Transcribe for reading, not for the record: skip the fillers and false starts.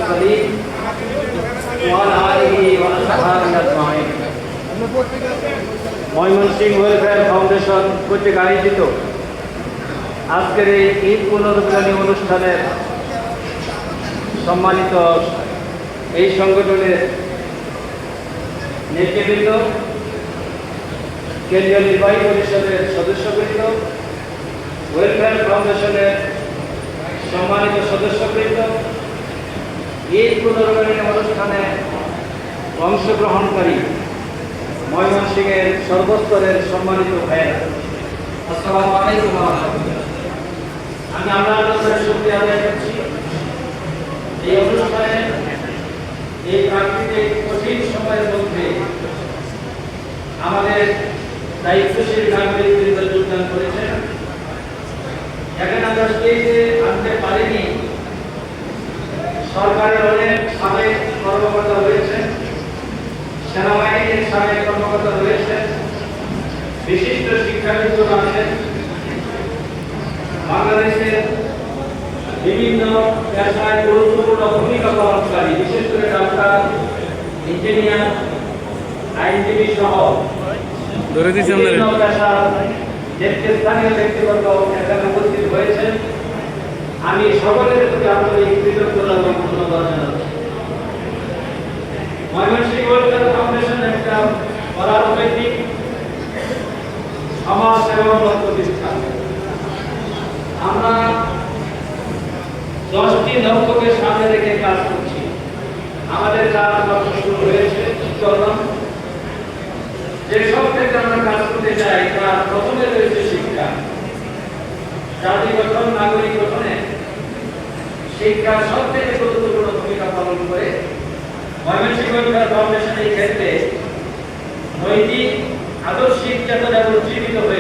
المرسلين وعلى آله وأصحابه أجمعين। Mymensingh welfare foundation কর্তৃক আয়োজিত আজকের এই ঈদ পুনরুদ্ধারণী অনুষ্ঠানের সম্মানিত এই সংগঠনের নেতৃবৃন্দ, কেন্দ্রীয় নির্বাহী পরিষদের সদস্যবৃন্দ, ওয়েলফেয়ার ফাউন্ডেশনের সম্মানিত সদস্যবৃন্দ, ঈদ পুনরুদ্ধারণী অনুষ্ঠানে অংশগ্রহণকারী ময়মনসিংহের সর্বস্তরের সম্মানিত ভাইয়েরা, আসসালামু আলাইকুম ওয়া রাহমাতুল্লাহ। আমি আপনাদের শুকরিয়া আদায় করছি এই অনুষ্ঠানে এই প্রাকৃতিক কঠিন সময়ের মধ্যে আমাদের দায়িত্বশীল নাগরিকবৃন্দ যোগদান করেছেন। এখানে আমরা স্টেজে আনতে পারিনি, সরকারের অনেক সাবেক কর্মকর্তা রয়েছেন, সেনাবাহিনীর সাবেক কর্মকর্তা রয়েছেন, বিশিষ্ট শিক্ষাবিদরা আছেন, বাংলাদেশের বিভিন্ন পেশায় গুরুত্বপূর্ণ ভূমিকা পালনকারী, বিশেষ করে ডাক্তার, ইঞ্জিনিয়ার, আইনজীবী সহ বিভিন্ন পেশার স্থানীয় ব্যক্তিগত এখানে উপস্থিত হয়েছেন। আমি সকলের প্রতি আন্তরিক কৃতজ্ঞতা এবং ধন্যবাদ জানাচ্ছি। ময়মনসিংহ ওয়েলফেয়ার ফাউন্ডেশন একটা পরানৈতিক সমাজ সেবামূলক প্রতিষ্ঠান। আমরা 10টি লক্ষ্যকে সামনে রেখে কাজ করছি। আমাদের কাজ মাত্র শুরু হয়েছে, চললাম। যেসব থেকে আমরা কাজ করতে চাই তার প্রথমে রয়েছে শিক্ষা। জাতি গঠন, নাগরিক গঠনে শিক্ষা সব থেকে গুরুত্বপূর্ণ ভূমিকা পালন করে। ময়মনসিংহ ওয়েলফেয়ার ফাউন্ডেশন এই ক্ষেত্রে নৈতিক আদর্শিক চেতনা উজ্জীবিত হয়ে